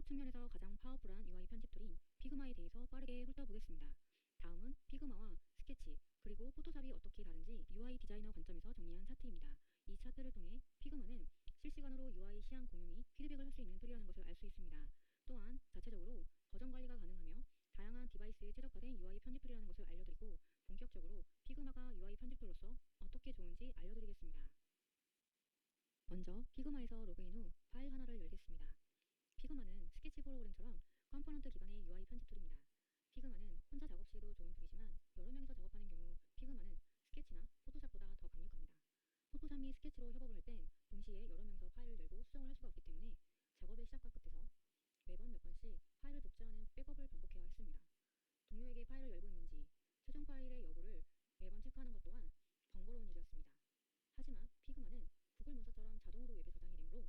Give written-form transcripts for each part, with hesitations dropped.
측면에서 가장 파워풀한 UI 편집 툴인 피그마에 대해서 빠르게 훑어보겠습니다. 다음은 피그마와 스케치, 그리고 포토샵이 어떻게 다른지 UI 디자이너 관점에서 정리한 차트입니다. 이 차트를 통해 피그마는 실시간으로 UI 시향 공유 및 피드백을 할 수 있는 툴이라는 것을 알 수 있습니다. 또한 자체적으로 버전 관리가 가능하며 다양한 디바이스에 최적화된 UI 편집 툴이라는 것을 알려드리고, 본격적으로 피그마가 UI 편집 툴로서 어떻게 좋은지 알려드리겠습니다. 먼저 피그마에서 로그인 후 파일 하나를 열겠습니다. 피그마는 스케치 프로그램처럼 컴포넌트 기반의 UI 편집 툴입니다. 피그마는 혼자 작업 시에도 좋은 툴이지만 여러 명이서 작업하는 경우 피그마는 스케치나 포토샵보다 더 강력합니다. 포토샵 및 스케치로 협업을 할 땐 동시에 여러 명이서 파일을 열고 수정을 할 수가 없기 때문에 작업의 시작과 끝에서 매번 몇 번씩 파일을 복제하는 백업을 반복해야 했습니다. 동료에게 파일을 열고 있는지 최종 파일의 여부를 매번 체크하는 것 또한 번거로운 일이었습니다. 하지만 피그마는 구글 문서처럼 자동으로 웹에 저장이 되므로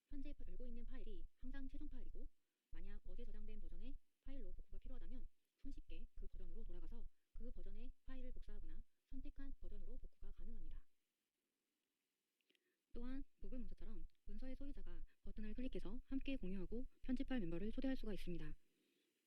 현재 열고 있는 파일이 항상 최종 파일이고, 만약 어제 저장된 버전의 파일로 복구가 필요하다면 손쉽게 그 버전으로 돌아가서 그 버전의 파일을 복사하거나 선택한 버전으로 복구가 가능합니다. 또한 구글 문서처럼 문서의 소유자가 버튼을 클릭해서 함께 공유하고 편집할 멤버를 초대할 수가 있습니다.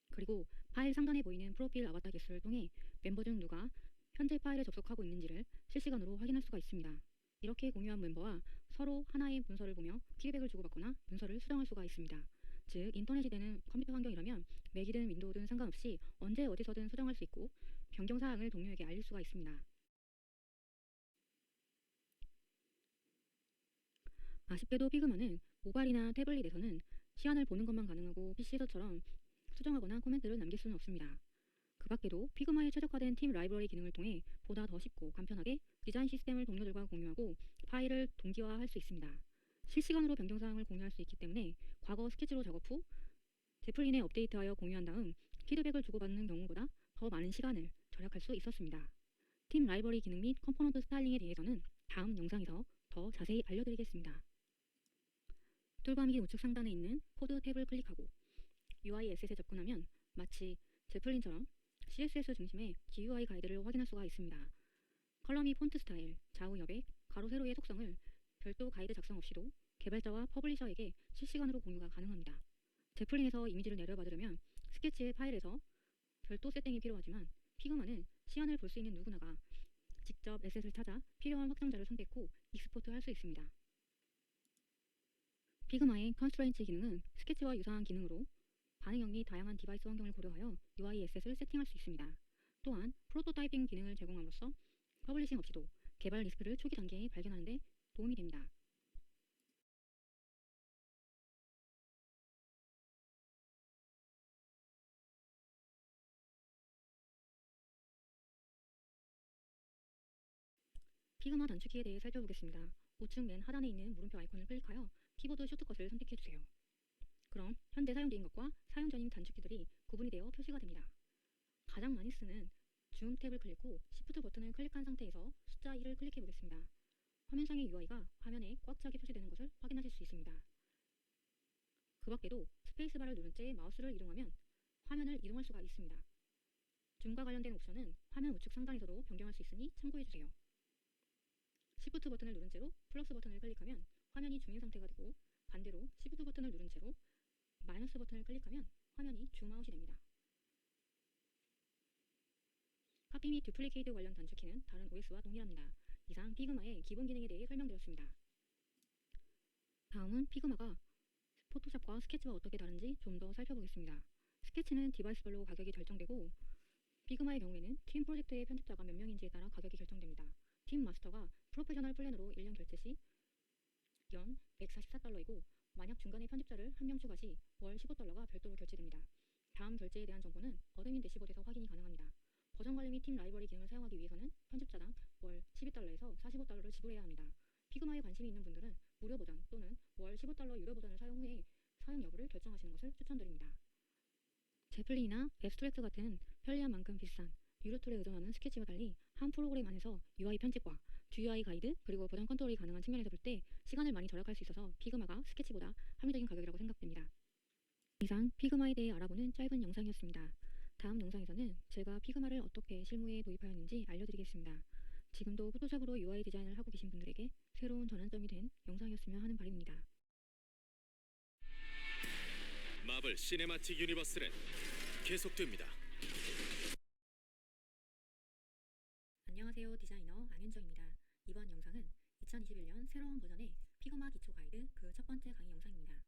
그리고 파일 상단에 보이는 프로필 아바타 개수를 통해 멤버 중 누가 현재 파일에 접속하고 있는지를 실시간으로 확인할 수가 있습니다. 이렇게 공유한 멤버와 서로 하나의 문서를 보며 피드백을 주고받거나 문서를 수정할 수가 있습니다. 즉, 인터넷이 되는 컴퓨터 환경이라면 맥이든 윈도우든 상관없이 언제 어디서든 수정할 수 있고 변경사항을 동료에게 알릴 수가 있습니다. 아쉽게도 피그마는 모바일이나 태블릿에서는 시안을 보는 것만 가능하고 PC에서처럼 수정하거나 코멘트를 남길 수는 없습니다. 그 밖에도 피그마에 최적화된 팀 라이브러리 기능을 통해 보다 더 쉽고 간편하게 디자인 시스템을 동료들과 공유하고 파일을 동기화할 수 있습니다. 실시간으로 변경사항을 공유할 수 있기 때문에 과거 스케치로 작업 후 제플린에 업데이트하여 공유한 다음 피드백을 주고받는 경우보다 더 많은 시간을 절약할 수 있었습니다. 팀 라이브러리 기능 및 컴포넌트 스타일링에 대해서는 다음 영상에서 더 자세히 알려드리겠습니다. 툴바 및 우측 상단에 있는 코드 탭을 클릭하고 UI 에셋에 접근하면 마치 제플린처럼 CSS 중심의 GUI 가이드를 확인할 수가 있습니다. 컬러 및 폰트 스타일, 좌우 여백, 가로 세로의 속성을 별도 가이드 작성 없이도 개발자와 퍼블리셔에게 실시간으로 공유가 가능합니다. 제플린에서 이미지를 내려받으려면 스케치의 파일에서 별도 세팅이 필요하지만 피그마는 시안을 볼 수 있는 누구나가 직접 에셋을 찾아 필요한 확장자를 선택 후 익스포트 할 수 있습니다. 피그마의 컨스트레인트 기능은 스케치와 유사한 기능으로 반응형 및 다양한 디바이스 환경을 고려하여 UI 에셋을 세팅할 수 있습니다. 또한 프로토타이핑 기능을 제공함으로써 퍼블리싱 없이도 개발 리스크를 초기 단계에 발견하는 데 도움이 됩니다. 피그마 단축키에 대해 살펴보겠습니다. 우측 맨 하단에 있는 물음표 아이콘을 클릭하여 키보드 쇼트컷을 선택해주세요. 그럼 현재 사용되는 것과 사용 전인 단축키들이 구분이 되어 표시가 됩니다. 가장 많이 쓰는 줌 탭을 클릭 후 Shift 버튼을 클릭한 상태에서 숫자 1을 클릭해 보겠습니다. 화면상의 UI가 화면에 꽉 차게 표시되는 것을 확인하실 수 있습니다. 그 밖에도 스페이스바를 누른 채 마우스를 이동하면 화면을 이동할 수가 있습니다. 줌과 관련된 옵션은 화면 우측 상단에서도 변경할 수 있으니 참고해주세요. Shift 버튼을 누른 채로 플러스 버튼을 클릭하면 화면이 줌인 상태가 되고, 반대로 Shift 버튼을 누른 채로 마이너스 버튼을 클릭하면 화면이 줌아웃이 됩니다. 카피 및 듀플리케이트 관련 단축키는 다른 OS와 동일합니다. 이상 피그마의 기본 기능에 대해 설명드렸습니다. 다음은 피그마가 포토샵과 스케치와 어떻게 다른지 좀 더 살펴보겠습니다. 스케치는 디바이스별로 가격이 결정되고, 피그마의 경우에는 팀 프로젝트의 편집자가 몇 명인지에 따라 가격이 결정됩니다. 팀 마스터가 프로페셔널 플랜으로 1년 결제 시 연 $144이고, 만약 중간에 편집자를 한 명 추가 시 월 $15가 별도로 결제됩니다. 다음 결제에 대한 정보는 어드민 대시보드에서 확인이 가능합니다. 버전 관리 및 팀 라이브러리 기능을 사용하기 위해서는 편집자당 월 $12에서 $45를 지불해야 합니다. 피그마에 관심이 있는 분들은 무료 버전 또는 월 $15 유료 버전을 사용 후에 사용 여부를 결정하시는 것을 추천드립니다. 제플린이나 앱스트랙트 같은 편리한 만큼 비싼 유료 툴에 의존하는 스케치와 달리 한 프로그램 안에서 UI 편집과 GUI 가이드 그리고 버전 컨트롤이 가능한 측면에서 볼 때 시간을 많이 절약할 수 있어서 피그마가 스케치보다 합리적인 가격이라고 생각됩니다. 이상 피그마에 대해 알아보는 짧은 영상이었습니다. 다음 영상에서는 제가 피그마를 어떻게 실무에 도입하였는지 알려드리겠습니다. 지금도 포토샵으로 UI 디자인을 하고 계신 분들에게 새로운 전환점이 된 영상이었으면 하는 바람입니다. 마블 시네마틱 유니버스는 계속됩니다. 안녕하세요. 디자이너 안윤정입니다. 이번 영상은 2021년 새로운 버전의 피그마 기초 가이드 그 첫 번째 강의 영상입니다.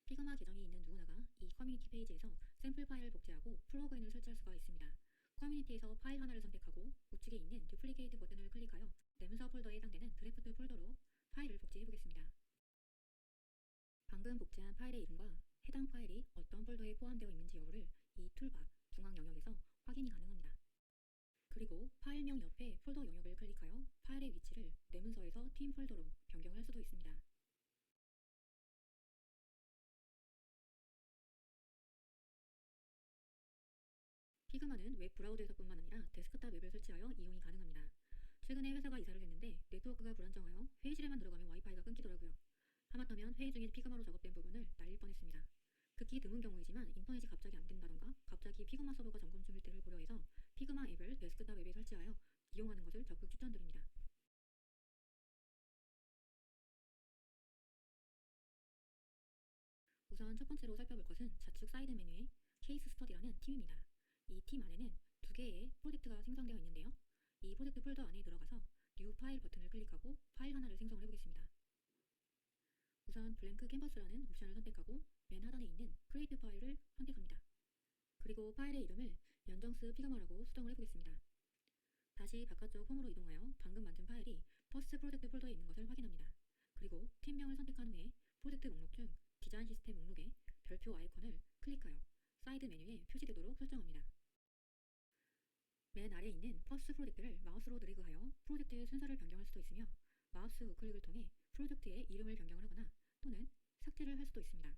피그마 계정이 있는 누구나가 이 커뮤니티 페이지에서 샘플 파일을 복제하고 플러그인을 설치할 수가 있습니다. 커뮤니티에서 파일 하나를 선택하고 우측에 있는 듀플리케이트 버튼을 클릭하여 내 문서 폴더에 해당되는 드래프트 폴더로 파일을 복제해 보겠습니다. 방금 복제한 파일의 이름과 해당 파일이 어떤 폴더에 포함되어 있는지 여부를 이 툴바 중앙 영역에서 확인이 가능합니다. 그리고 파일명 옆에 폴더 영역을 클릭하여 파일의 위치를 내 문서에서 팀 폴더로 변경할 수도 있습니다. 피그마는 웹 브라우저에서뿐만 아니라 데스크탑 웹을 설치하여 이용이 가능합니다. 최근에 회사가 이사를 했는데 네트워크가 불안정하여 회의실에만 들어가면 와이파이가 끊기더라고요. 하마터면 회의 중에 피그마로 작업된 부분을 날릴 뻔했습니다. 극히 드문 경우이지만 인터넷이 갑자기 안 된다던가 갑자기 피그마 서버가 점검 중일 때를 고려해서 피그마 앱을 데스크탑 웹에 설치하여 이용하는 것을 적극 추천드립니다. 우선 첫 번째로 살펴볼 것은 좌측 사이드 메뉴의 케이스 스터디라는 팀입니다. 이 팀 안에는 두 개의 프로젝트가 생성되어 있는데요. 이 프로젝트 폴더 안에 들어가서 뉴 파일 버튼을 클릭하고 파일 하나를 생성을 해보겠습니다. 우선 블랭크 캔버스라는 옵션을 선택하고 맨 하단에 있는 크리에이트 파일을 선택합니다. 그리고 파일의 이름을 연정스 피그마라고 수정을 해보겠습니다. 다시 바깥쪽 홈으로 이동하여 방금 만든 파일이 퍼스트 프로젝트 폴더에 있는 것을 확인합니다. 그리고 팀명을 선택한 후에 프로젝트 목록 중 디자인 시스템 목록에 별표 아이콘을 클릭하여 사이드 메뉴에 표시되도록 설정합니다. 맨 아래에 있는 퍼스트 프로젝트를 마우스로 드래그하여 프로젝트의 순서를 변경할 수도 있으며 마우스 우클릭을 통해 프로젝트의 이름을 변경을 하거나 또는 삭제를 할 수도 있습니다.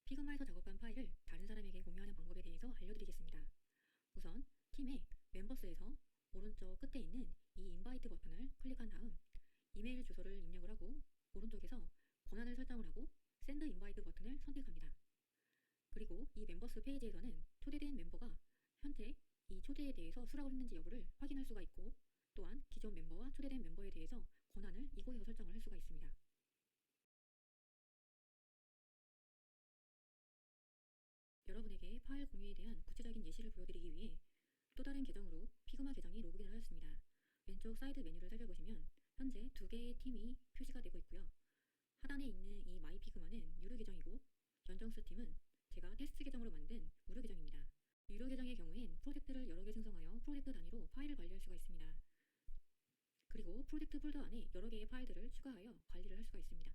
피그마에서 작업한 파일을 다른 사람에게 공유하는 방법에 대해서 알려드리겠습니다. 우선 팀의 멤버스에서 오른쪽 끝에 있는 이 인바이트 버튼을 클릭한 다음 이메일 주소를 입력을 하고 오른쪽에서 권한을 설정을 하고 샌드 인바이트 버튼을 선택합니다. 그리고 이 멤버스 페이지에서는 초대된 멤버가 현재 이 초대에 대해서 수락을 했는지 여부를 확인할 수가 있고 또한 기존 멤버와 초대된 멤버에 대해서 권한을 이곳에서 설정을 할 수가 있습니다. 여러분에게 파일 공유에 대한 구체적인 예시를 보여드리기 위해 또 다른 계정으로 피그마 계정이 로그인을 하였습니다. 왼쪽 사이드 메뉴를 살펴보시면 현재 두 개의 팀이 표시가 되고 있고요. 하단에 있는 이 마이 피그마는 유료 계정이고 연정스 팀은 제가 테스트 계정으로 만든 무료 계정입니다. 유료 계정의 경우엔 프로젝트를 여러 개 생성하여 프로젝트 단위로 파일을 관리할 수가 있습니다. 그리고 프로젝트 폴더 안에 여러 개의 파일들을 추가하여 관리를 할 수가 있습니다.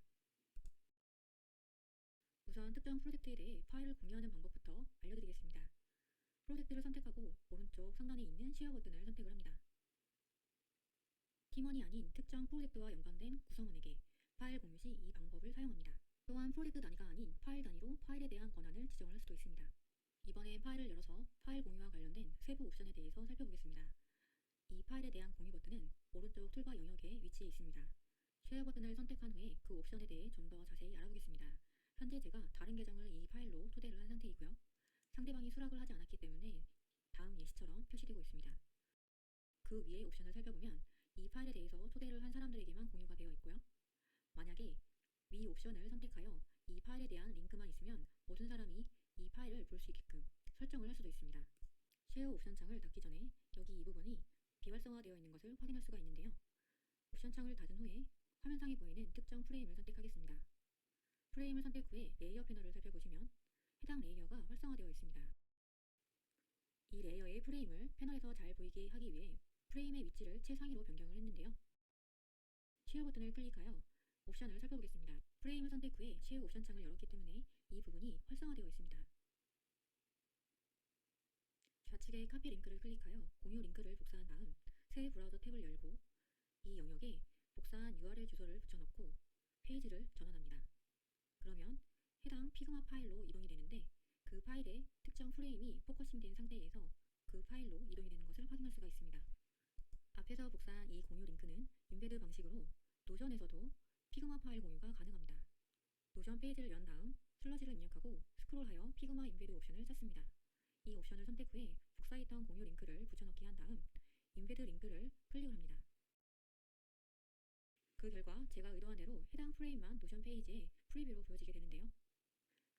우선 특정 프로젝트에 대해 파일을 공유하는 방법부터 알려드리겠습니다. 프로젝트를 선택하고 오른쪽 상단에 있는 쉐어 버튼을 선택을 합니다. 팀원이 아닌 특정 프로젝트와 연관된 구성원에게 파일 공유 시 이 방법을 사용합니다. 또한 프로젝트 단위가 아닌 파일 단위로 파일에 대한 권한을 지정을 할 수도 있습니다. 이번에 파일을 열어서 파일 공유와 관련된 세부 옵션에 대해서 살펴보겠습니다. 이 파일에 대한 공유 버튼은 오른쪽 툴바 영역에 위치해 있습니다. 쉐어 버튼을 선택한 후에 그 옵션에 대해 좀 더 자세히 알아보겠습니다. 현재 제가 다른 계정을 이 파일로 초대를 한 상태이고요. 상대방이 수락을 하지 않았기 때문에 다음 예시처럼 표시되고 있습니다. 그 위에 옵션을 살펴보면 이 파일에 대해서 초대를 한 사람들에게만 공유가 되어 있고요. 만약에 위 옵션을 선택하여 이 파일에 대한 링크만 있으면 모든 사람이 이 파일을 볼 수 있게끔 설정을 할 수도 있습니다. 쉐어 옵션 창을 닫기 전에 여기 이 부분이 비활성화되어 있는 것을 확인할 수가 있는데요. 옵션 창을 닫은 후에 화면상에 보이는 특정 프레임을 선택하겠습니다. 프레임을 선택 후에 레이어 패널을 살펴보시면 해당 레이어가 활성화되어 있습니다. 이 레이어의 프레임을 패널에서 잘 보이게 하기 위해 프레임의 위치를 최상위로 변경을 했는데요. 쉐어 버튼을 클릭하여 옵션을 살펴보겠습니다. 프레임을 선택 후에 쉐어 옵션 창을 열었기 때문에 이 부분이 활성화되어 있습니다. 좌측에 카피 링크를 클릭하여 공유 링크를 복사한 다음 새 브라우저 탭을 열고 이 영역에 복사한 URL 주소를 붙여넣고 페이지를 전환합니다. 그러면 해당 피그마 파일로 이동이 되는데 그 파일의 특정 프레임이 포커싱된 상태에서 그 파일로 이동이 되는 것을 확인할 수가 있습니다. 앞에서 복사한 이 공유 링크는 인베드 방식으로 노션에서도 피그마 파일 공유가 가능합니다. 노션 페이지를 연 다음 슬러시를 입력하고 스크롤하여 피그마 인베드 옵션을 찾습니다. 이 옵션을 선택 후에 복사했던 공유 링크를 붙여넣기 한 다음 인베드 링크를 클릭을 합니다. 그 결과 제가 의도한 대로 해당 프레임만 노션 페이지에 프리뷰로 보여지게 되는데요.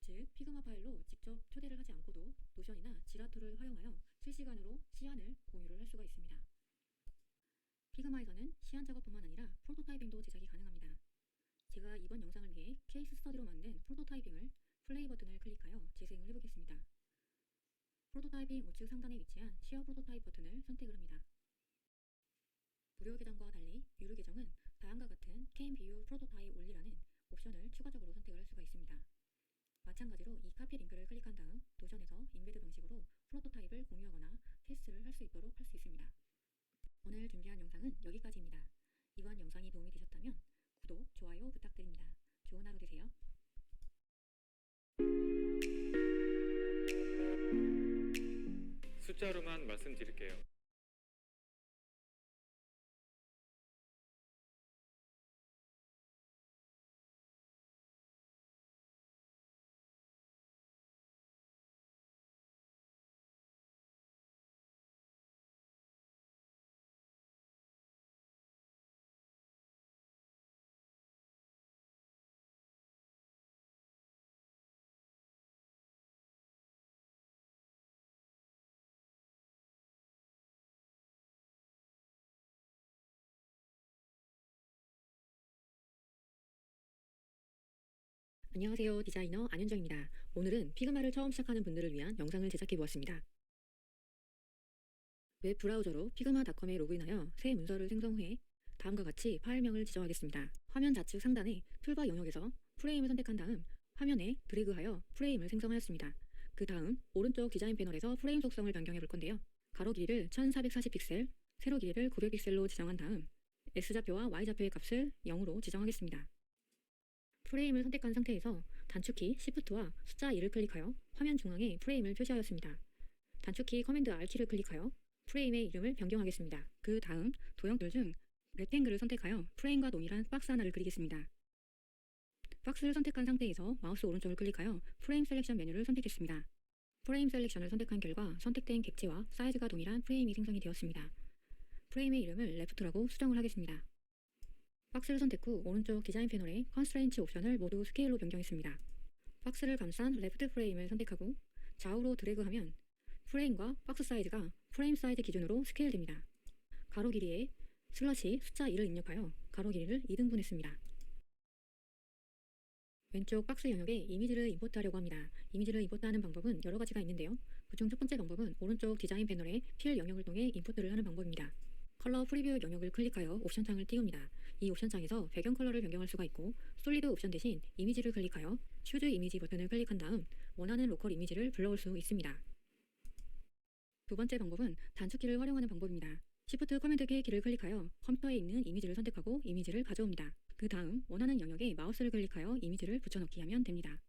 즉, 피그마 파일로 직접 초대를 하지 않고도 노션이나 지라토를 활용하여 실시간으로 시안을 공유를 할 수가 있습니다. 피그마에서는 시안 작업뿐만 아니라 프로토타이핑도 제작이 가능합니다. 제가 이번 영상을 위해 케이스 스터디로 만든 프로토타이핑을 플레이 버튼을 클릭하여 재생을 해보겠습니다. 프로토타이핑 우측 상단에 위치한 시어 프로토타입 버튼을 선택을 합니다. 무료 계정과 달리 유료 계정은 다음과 같은 Can View Prototype Only라는 옵션을 추가적으로 선택을 할 수가 있습니다. 마찬가지로 이 카피 링크를 클릭한 다음 노션에서 인베드 방식으로 프로토타입을 공유하거나 테스트를 할 수 있도록 할 수 있습니다. 오늘 준비한 영상은 여기까지입니다. 이번 영상이 도움이 되셨다면 구독, 좋아요 부탁드립니다. 좋은 하루 되세요. 숫자로만 말씀드릴게요. 안녕하세요. 디자이너 안윤정입니다. 오늘은 피그마를 처음 시작하는 분들을 위한 영상을 제작해 보았습니다. 웹 브라우저로 피그마닷컴에 로그인하여 새 문서를 생성 후에 다음과 같이 파일명을 지정하겠습니다. 화면 좌측 상단의 툴바 영역에서 프레임을 선택한 다음 화면에 드래그하여 프레임을 생성하였습니다. 그 다음 오른쪽 디자인 패널에서 프레임 속성을 변경해 볼 건데요. 가로 길이를 1440픽셀, 세로 길이를 900픽셀로 지정한 다음 X좌표와 Y좌표의 값을 0으로 지정하겠습니다. 프레임을 선택한 상태에서 단축키 Shift와 숫자 2를 클릭하여 화면 중앙에 프레임을 표시하였습니다. 단축키 커맨드 R키를 클릭하여 프레임의 이름을 변경하겠습니다. 그 다음 도형들 중 렉탱글을 선택하여 프레임과 동일한 박스 하나를 그리겠습니다. 박스를 선택한 상태에서 마우스 오른쪽을 클릭하여 프레임 셀렉션 메뉴를 선택했습니다. 프레임 셀렉션을 선택한 결과 선택된 객체와 사이즈가 동일한 프레임이 생성이 되었습니다. 프레임의 이름을 레프트라고 수정을 하겠습니다. 박스를 선택 후 오른쪽 디자인 패널의 컨스트레인츠 옵션을 모두 스케일로 변경했습니다. 박스를 감싼 레프트 프레임을 선택하고 좌우로 드래그하면 프레임과 박스 사이즈가 프레임 사이즈 기준으로 스케일됩니다. 가로 길이에 슬러시 숫자 2를 입력하여 가로 길이를 2등분했습니다. 왼쪽 박스 영역에 이미지를 임포트하려고 합니다. 이미지를 임포트하는 방법은 여러 가지가 있는데요. 그중 첫 번째 방법은 오른쪽 디자인 패널의 필 영역을 통해 임포트를 하는 방법입니다. 컬러 프리뷰 영역을 클릭하여 옵션 창을 띄웁니다. 이 옵션 창에서 배경 컬러를 변경할 수가 있고 솔리드 옵션 대신 이미지를 클릭하여 슈즈 이미지 버튼을 클릭한 다음 원하는 로컬 이미지를 불러올 수 있습니다. 두 번째 방법은 단축키를 활용하는 방법입니다. Shift 커맨드 K 키를 클릭하여 컴퓨터에 있는 이미지를 선택하고 이미지를 가져옵니다. 그 다음 원하는 영역에 마우스를 클릭하여 이미지를 붙여넣기 하면 됩니다.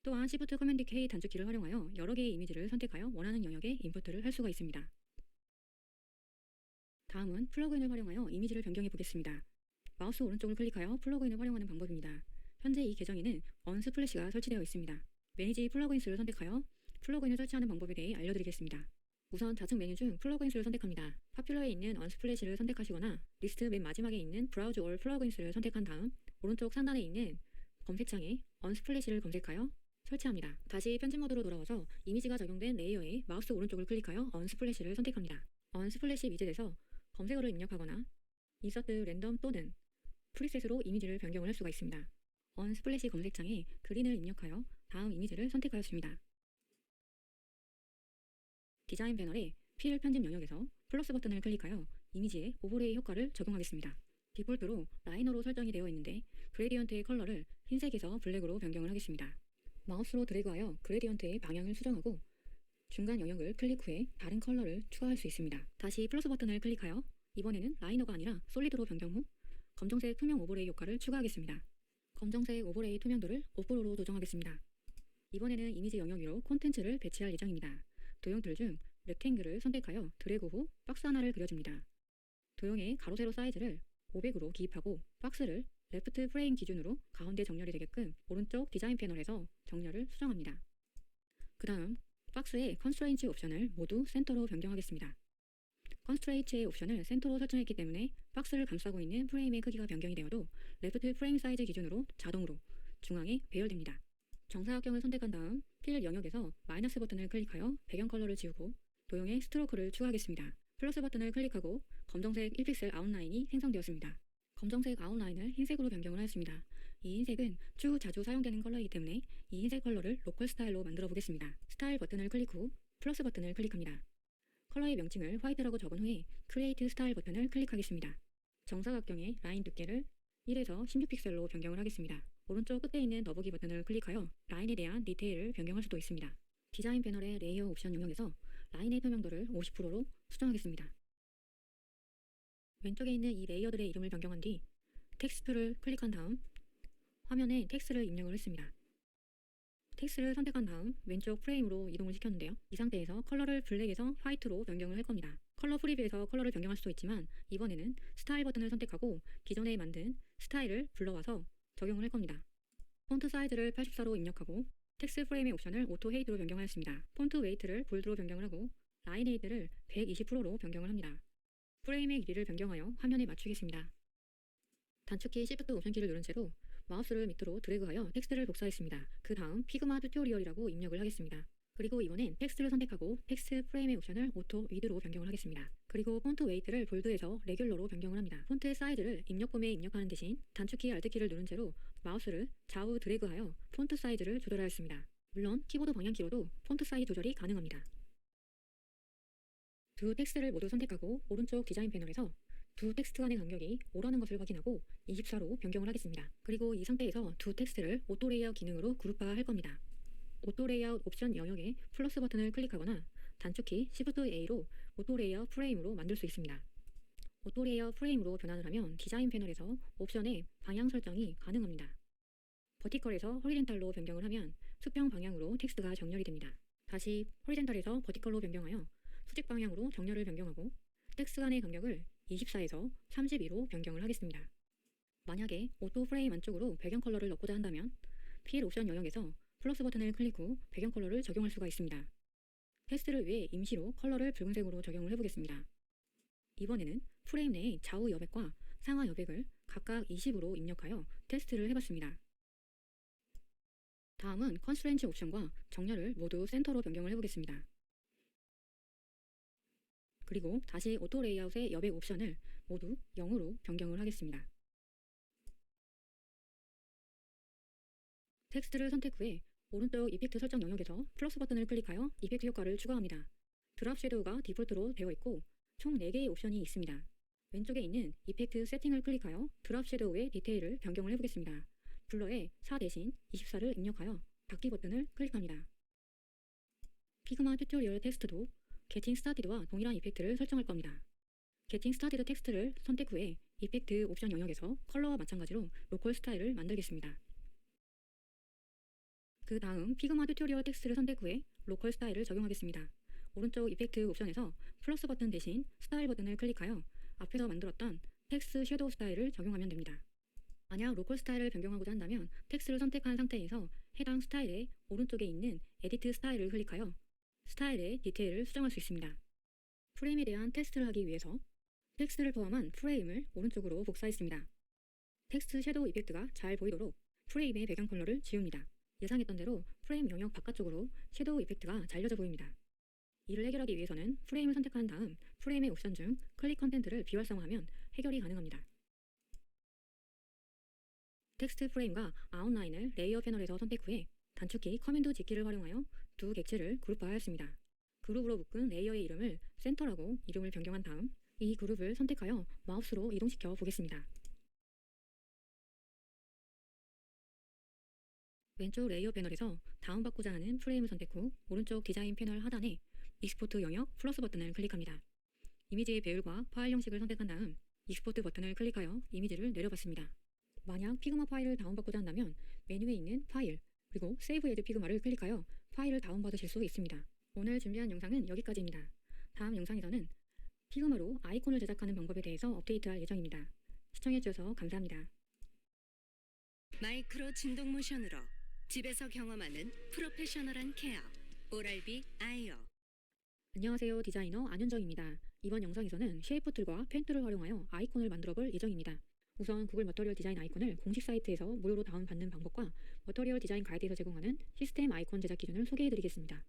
또한 Shift 커맨드 K 단축키를 활용하여 여러 개의 이미지를 선택하여 원하는 영역에 임포트를 할 수가 있습니다. 다음은 플러그인을 활용하여 이미지를 변경해 보겠습니다. 마우스 오른쪽을 클릭하여 플러그인을 활용하는 방법입니다. 현재 이 계정에는 언스플래시가 설치되어 있습니다. 매니지 플러그인스를 선택하여 플러그인을 설치하는 방법에 대해 알려드리겠습니다. 우선 좌측 메뉴 중 플러그인스를 선택합니다. 파퓰러에 있는 언스플래시를 선택하시거나 리스트 맨 마지막에 있는 브라우즈 올 플러그인스를 선택한 다음 오른쪽 상단에 있는 검색창에 언스플래시를 검색하여 설치합니다. 다시 편집 모드로 돌아와서 이미지가 적용된 레이어에 마우스 오른쪽을 클릭하여 언스플래시를 선택합니다. 언스플래시 위젯에서 검색어를 입력하거나 인서트 랜덤 또는 프리셋으로 이미지를 변경을 할 수가 있습니다. 언스플래시 검색창에 그린을 입력하여 다음 이미지를 선택하였습니다. 디자인 패널의 필 편집 영역에서 플러스 버튼을 클릭하여 이미지에 오버레이 효과를 적용하겠습니다. 디폴트로 라이너로 설정이 되어 있는데 그레디언트의 컬러를 흰색에서 블랙으로 변경을 하겠습니다. 마우스로 드래그하여 그레디언트의 방향을 수정하고 중간 영역을 클릭 후에 다른 컬러를 추가할 수 있습니다. 다시 플러스 버튼을 클릭하여 이번에는 라이너가 아니라 솔리드로 변경 후 검정색 투명 오버레이 효과를 추가하겠습니다. 검정색 오버레이 투명도를 5%로 조정하겠습니다. 이번에는 이미지 영역 위로 콘텐츠를 배치할 예정입니다. 도형들 중 렉탱글을 선택하여 드래그 후 박스 하나를 그려줍니다. 도형의 가로 세로 사이즈를 500으로 기입하고 박스를 레프트 프레임 기준으로 가운데 정렬이 되게끔 오른쪽 디자인 패널에서 정렬을 수정합니다. 그 다음 박스의 컨스트레인츠 옵션을 모두 센터로 변경하겠습니다. 컨스트레이트의 옵션을 센터로 설정했기 때문에 박스를 감싸고 있는 프레임의 크기가 변경이 되어도 레프트 프레임 사이즈 기준으로 자동으로 중앙에 배열됩니다. 정사각형을 선택한 다음 필 영역에서 마이너스 버튼을 클릭하여 배경 컬러를 지우고 도형의 스트로크를 추가하겠습니다. 플러스 버튼을 클릭하고 검정색 1픽셀 아웃라인이 생성되었습니다. 검정색 아웃라인을 흰색으로 변경을 하였습니다. 이 흰색은 추후 자주 사용되는 컬러이기 때문에 이 흰색 컬러를 로컬 스타일로 만들어 보겠습니다. 스타일 버튼을 클릭 후 플러스 버튼을 클릭합니다. 컬러의 명칭을 화이트라고 적은 후에 크리에이트 스타일 버튼을 클릭하겠습니다. 정사각형의 라인 두께를 1에서 16픽셀로 변경을 하겠습니다. 오른쪽 끝에 있는 더보기 버튼을 클릭하여 라인에 대한 디테일을 변경할 수도 있습니다. 디자인 패널의 레이어 옵션 영역에서 라인의透明도를 50%로 수정하겠습니다. 왼쪽에 있는 이 레이어들의 이름을 변경한 뒤 텍스트를 클릭한 다음 화면에 텍스트를 입력을 했습니다. 텍스트를 선택한 다음 왼쪽 프레임으로 이동을 시켰는데요. 이 상태에서 컬러를 블랙에서 화이트로 변경을 할 겁니다. 컬러 프리뷰에서 컬러를 변경할 수도 있지만 이번에는 스타일 버튼을 선택하고 기존에 만든 스타일을 불러와서 적용을 할 겁니다. 폰트 사이즈를 84로 입력하고 텍스트 프레임의 옵션을 오토 헤이트로 변경하였습니다. 폰트 웨이트를 볼드로 변경을 하고 라인 헤이트를 120%로 변경을 합니다. 프레임의 길이를 변경하여 화면에 맞추겠습니다. 단축키 Shift 옵션 키를 누른 채로 마우스를 밑으로 드래그하여 텍스트를 복사했습니다. 그 다음 피그마 튜토리얼이라고 입력을 하겠습니다. 그리고 이번엔 텍스트를 선택하고 텍스트 프레임의 옵션을 오토 위드로 변경을 하겠습니다. 그리고 폰트 웨이트를 볼드에서 레귤러로 변경을 합니다. 폰트의 사이즈를 입력 폼에 입력하는 대신 단축키 Alt키를 누른 채로 마우스를 좌우 드래그하여 폰트 사이즈를 조절하였습니다. 물론 키보드 방향키로도 폰트 사이즈 조절이 가능합니다. 두 텍스트를 모두 선택하고 오른쪽 디자인 패널에서 두 텍스트 간의 간격이 5라는 것을 확인하고 24로 변경을 하겠습니다. 그리고 이 상태에서 두 텍스트를 오토 레이아웃 기능으로 그룹화할 겁니다. 오토 레이아웃 옵션 영역에 플러스 버튼을 클릭하거나 단축키 Shift A로 오토 레이아웃 프레임으로 만들 수 있습니다. 오토 레이아웃 프레임으로 변환을 하면 디자인 패널에서 옵션의 방향 설정이 가능합니다. 버티컬에서 호리젠탈로 변경을 하면 수평 방향으로 텍스트가 정렬이 됩니다. 다시 호리젠탈에서 버티컬로 변경하여 수직 방향으로 정렬을 변경하고 텍스트 간의 간격을 24에서 32로 변경을 하겠습니다. 만약에 오토 프레임 안쪽으로 배경 컬러를 넣고자 한다면 필 옵션 영역에서 플러스 버튼을 클릭 후 배경 컬러를 적용할 수가 있습니다. 테스트를 위해 임시로 컬러를 붉은색으로 적용을 해보겠습니다. 이번에는 프레임 내의 좌우 여백과 상하 여백을 각각 20으로 입력하여 테스트를 해봤습니다. 다음은 컨스트레인트 옵션과 정렬을 모두 센터로 변경을 해보겠습니다. 그리고 다시 오토 레이아웃의 여백 옵션을 모두 0으로 변경을 하겠습니다. 텍스트를 선택 후에 오른쪽 이펙트 설정 영역에서 플러스 버튼을 클릭하여 이펙트 효과를 추가합니다. 드랍 섀도우가 디폴트로 되어 있고 총 4개의 옵션이 있습니다. 왼쪽에 있는 이펙트 세팅을 클릭하여 드랍 섀도우의 디테일을 변경을 해보겠습니다. 블러에 4 대신 24를 입력하여 닫기 버튼을 클릭합니다. 피그마 튜토리얼 텍스트도 Getting Started와 동일한 이펙트를 설정할 겁니다. Getting Started 텍스트를 선택 후에 이펙트 옵션 영역에서 컬러와 마찬가지로 로컬 스타일을 만들겠습니다. 그 다음 피그마 튜토리얼 텍스트를 선택 후에 로컬 스타일을 적용하겠습니다. 오른쪽 이펙트 옵션에서 플러스 버튼 대신 스타일 버튼을 클릭하여 앞에서 만들었던 텍스트 섀도우 스타일을 적용하면 됩니다. 만약 로컬 스타일을 변경하고자 한다면 텍스트를 선택한 상태에서 해당 스타일의 오른쪽에 있는 에디트 스타일을 클릭하여 스타일의 디테일을 수정할 수 있습니다. 프레임에 대한 테스트를 하기 위해서 텍스트를 포함한 프레임을 오른쪽으로 복사했습니다. 텍스트 섀도우 이펙트가 잘 보이도록 프레임의 배경 컬러를 지웁니다. 예상했던 대로 프레임 영역 바깥쪽으로 섀도우 이펙트가 잘려져 보입니다. 이를 해결하기 위해서는 프레임을 선택한 다음 프레임의 옵션 중 클릭 컨텐트를 비활성화하면 해결이 가능합니다. 텍스트 프레임과 아웃라인을 레이어 패널에서 선택 후에 단축키 커맨드 G키를 활용하여 두 객체를 그룹화하였습니다. 그룹으로 묶은 레이어의 이름을 센터라고 이름을 변경한 다음 이 그룹을 선택하여 마우스로 이동시켜 보겠습니다. 왼쪽 레이어 패널에서 다운받고자 하는 프레임을 선택 후 오른쪽 디자인 패널 하단에 익스포트 영역 플러스 버튼을 클릭합니다. 이미지의 배율과 파일 형식을 선택한 다음 익스포트 버튼을 클릭하여 이미지를 내려받습니다. 만약 피그마 파일을 다운받고자 한다면 메뉴에 있는 파일 그리고 세이브 에즈 피그마를 클릭하여 파일을 다운받으실 수 있습니다. 오늘 준비한 영상은 여기까지입니다. 다음 영상에서는 피그마로 아이콘을 제작하는 방법에 대해서 업데이트할 예정입니다. 시청해주셔서 감사합니다. 마이크로 진동 모션으로 집에서 경험하는 프로페셔널한 케어 오랄비 아이어 안녕하세요. 디자이너 안윤정입니다. 이번 영상에서는 쉐이프 툴과 펜 툴을 활용하여 아이콘을 만들어 볼 예정입니다. 우선 구글 머터리얼 디자인 아이콘을 공식 사이트에서 무료로 다운받는 방법과 머터리얼 디자인 가이드에서 제공하는 시스템 아이콘 제작 기준을 소개해 드리겠습니다.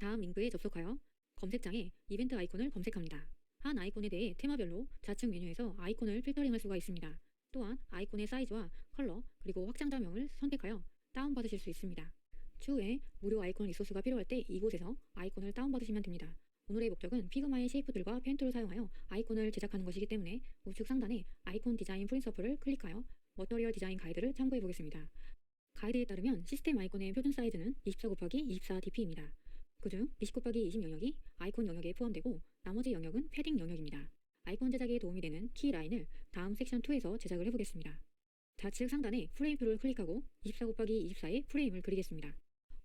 다음 링크에 접속하여 검색창에 이벤트 아이콘을 검색합니다. 한 아이콘에 대해 테마별로 좌측 메뉴에서 아이콘을 필터링할 수가 있습니다. 또한 아이콘의 사이즈와 컬러 그리고 확장자명을 선택하여 다운받으실 수 있습니다. 추후에 무료 아이콘 리소스가 필요할 때 이곳에서 아이콘을 다운받으시면 됩니다. 오늘의 목적은 피그마의 쉐이프 툴과 펜 툴을 사용하여 아이콘을 제작하는 것이기 때문에 우측 상단에 아이콘 디자인 프린서플을 클릭하여 머터리얼 디자인 가이드를 참고해 보겠습니다. 가이드에 따르면 시스템 아이콘의 표준 사이즈는 24 곱하기 24 dp입니다. 그중 20 곱하기 20 영역이 아이콘 영역에 포함되고 나머지 영역은 패딩 영역입니다. 아이콘 제작에 도움이 되는 키 라인을 다음 섹션 2에서 제작을 해보겠습니다. 좌측 상단에 프레임 툴을 클릭하고 24 곱하기 24의 프레임을 그리겠습니다.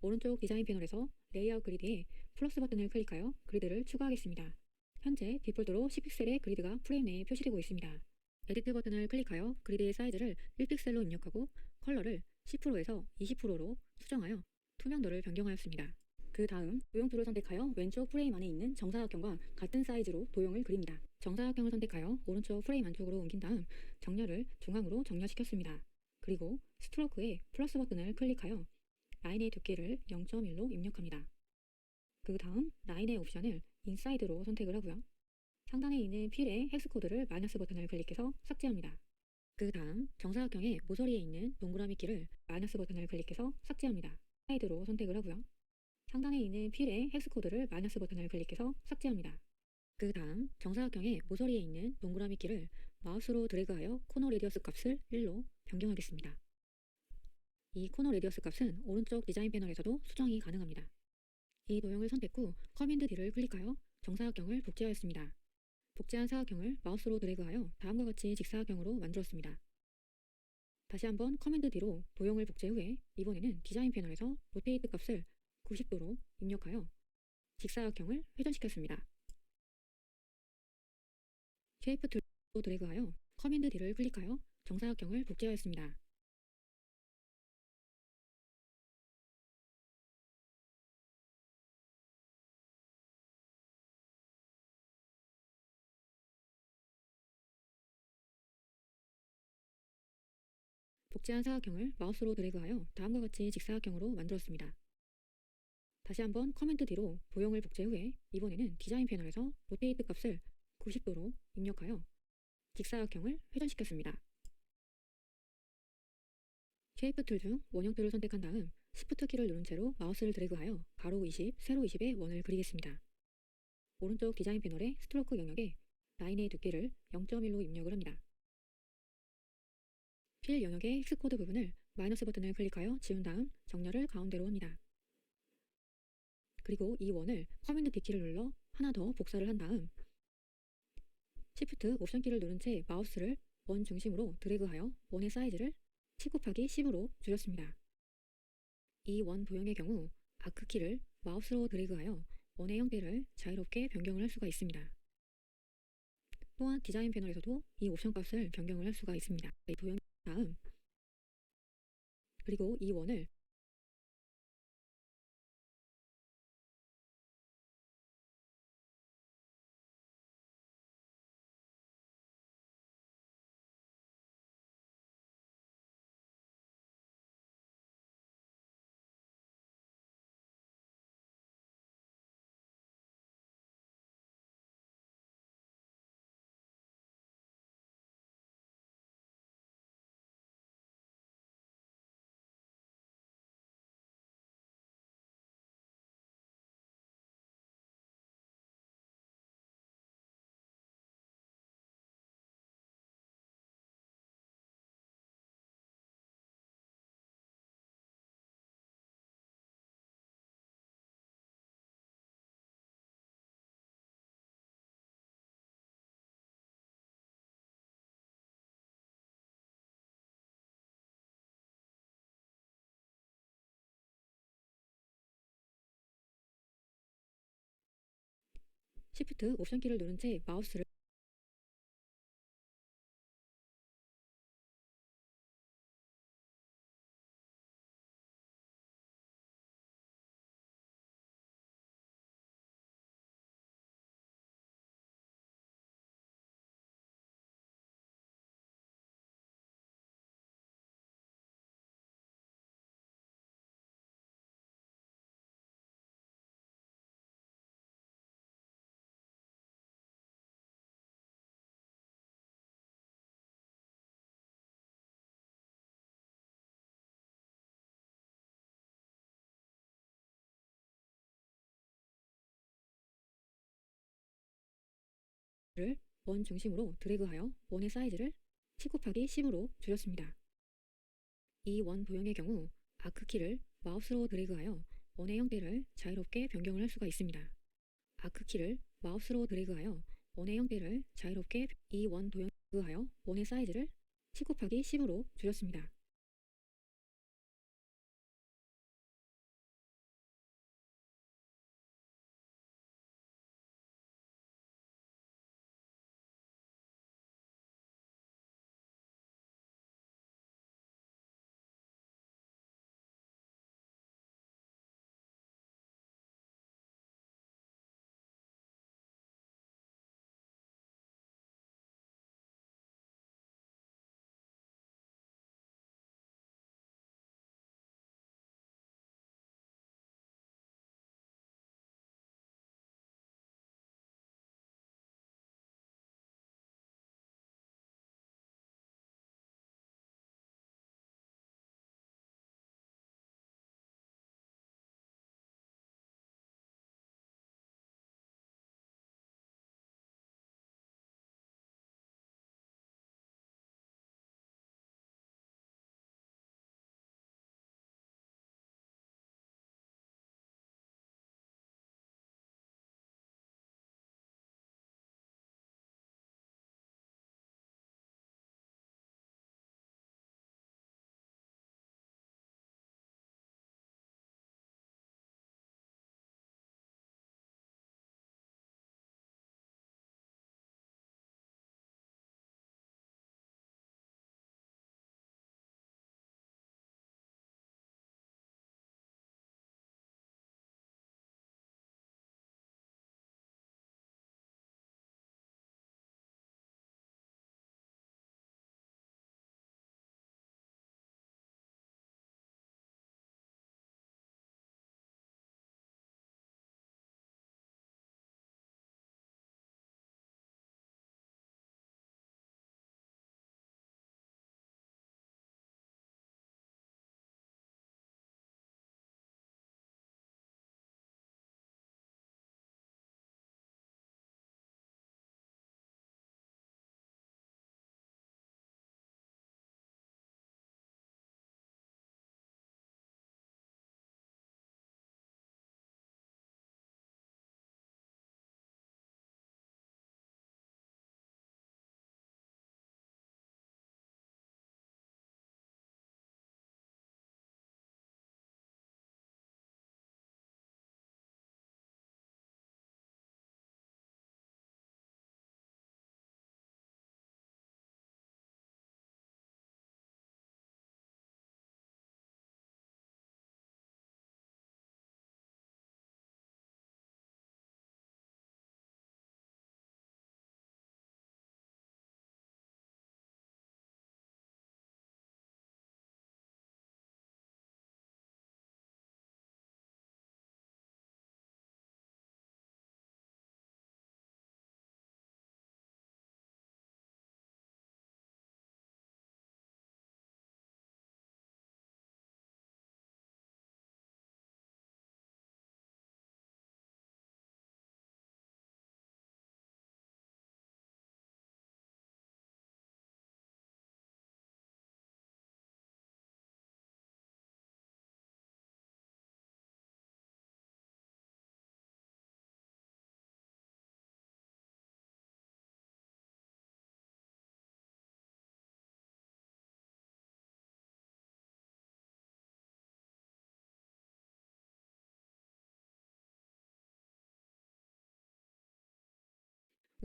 오른쪽 디자인 패널에서 레이아웃 그리드에 플러스 버튼을 클릭하여 그리드를 추가하겠습니다. 현재 디폴트로 10픽셀의 그리드가 프레임 내에 표시되고 있습니다. 에디트 버튼을 클릭하여 그리드의 사이즈를 1픽셀로 입력하고 컬러를 10%에서 20%로 수정하여 투명도를 변경하였습니다. 그 다음 도형 툴을 선택하여 왼쪽 프레임 안에 있는 정사각형과 같은 사이즈로 도형을 그립니다. 정사각형을 선택하여 오른쪽 프레임 안쪽으로 옮긴 다음 정렬을 중앙으로 정렬시켰습니다. 그리고 스트로크에 플러스 버튼을 클릭하여 라인의 두께를 0.1로 입력합니다. 그 다음 라인의 옵션을 인사이드로 선택을 하고요. 상단에 있는 필의 헥스 코드를 마이너스 버튼을 클릭해서 삭제합니다. 그 다음 정사각형의 모서리에 있는 동그라미 키를 마이너스 버튼을 클릭해서 삭제합니다. 사이드로 선택을 하고요. 상단에 있는 필의 헥스 코드를 마이너스 버튼을 클릭해서 삭제합니다. 그 다음 정사각형의 모서리에 있는 동그라미 키를 마우스로 드래그하여 코너 레디어스 값을 1로 변경하겠습니다. 이 코너 레디어스 값은 오른쪽 디자인 패널에서도 수정이 가능합니다. 이 도형을 선택 후 커맨드 D를 클릭하여 정사각형을 복제하였습니다. 복제한 사각형을 마우스로 드래그하여 다음과 같이 직사각형으로 만들었습니다. 다시 한번 커맨드 D로 도형을 복제 후에 이번에는 디자인 패널에서 로테이트 값을 90도로 입력하여 직사각형을 회전시켰습니다. 쉐이프 툴로 드래그하여 커맨드 D를 클릭하여 정사각형을 복제하였습니다. 복제한 사각형을 마우스로 드래그하여 다음과 같이 직사각형으로 만들었습니다. 다시 한번 커맨드 D로 도형을 복제 후에 이번에는 디자인 패널에서 로테이트 값을 90도로 입력하여 직사각형을 회전시켰습니다. 쉐이프 툴 중 원형 툴을 선택한 다음 Shift 키를 누른 채로 마우스를 드래그하여 가로 20, 세로 20의 원을 그리겠습니다. 오른쪽 디자인 패널의 스트로크 영역에 라인의 두께를 0.1로 입력을 합니다. 필 영역의 헥스 코드 부분을 마이너스 버튼을 클릭하여 지운 다음 정렬을 가운데로 합니다. 그리고 이 원을 커맨드 D키를 눌러 하나 더 복사를 한 다음 Shift 옵션 키를 누른 채 마우스를 원 중심으로 드래그하여 원의 사이즈를 10 곱하기 10으로 줄였습니다. 이 원 도형의 경우 아크 키를 마우스로 드래그하여 원의 형태를 자유롭게 변경을 할 수가 있습니다. 또한 디자인 패널에서도 이 옵션 값을 변경을 할 수가 있습니다. 이 도형 다음 그리고 이 원을 Shift 옵션 키를 누른 채 마우스를 를 원 중심으로 드래그하여 원의 사이즈를 10 곱하기 10으로 줄였습니다. 이 원 도형의 경우 아크키를 마우스로 드래그하여 원의 형태를 자유롭게 변경을 할 수가 있습니다. 아크키를 마우스로 드래그하여 원의 형태를 자유롭게 이 원 도형에 드래그하여 원의 사이즈를 10 곱하기 10으로 줄였습니다.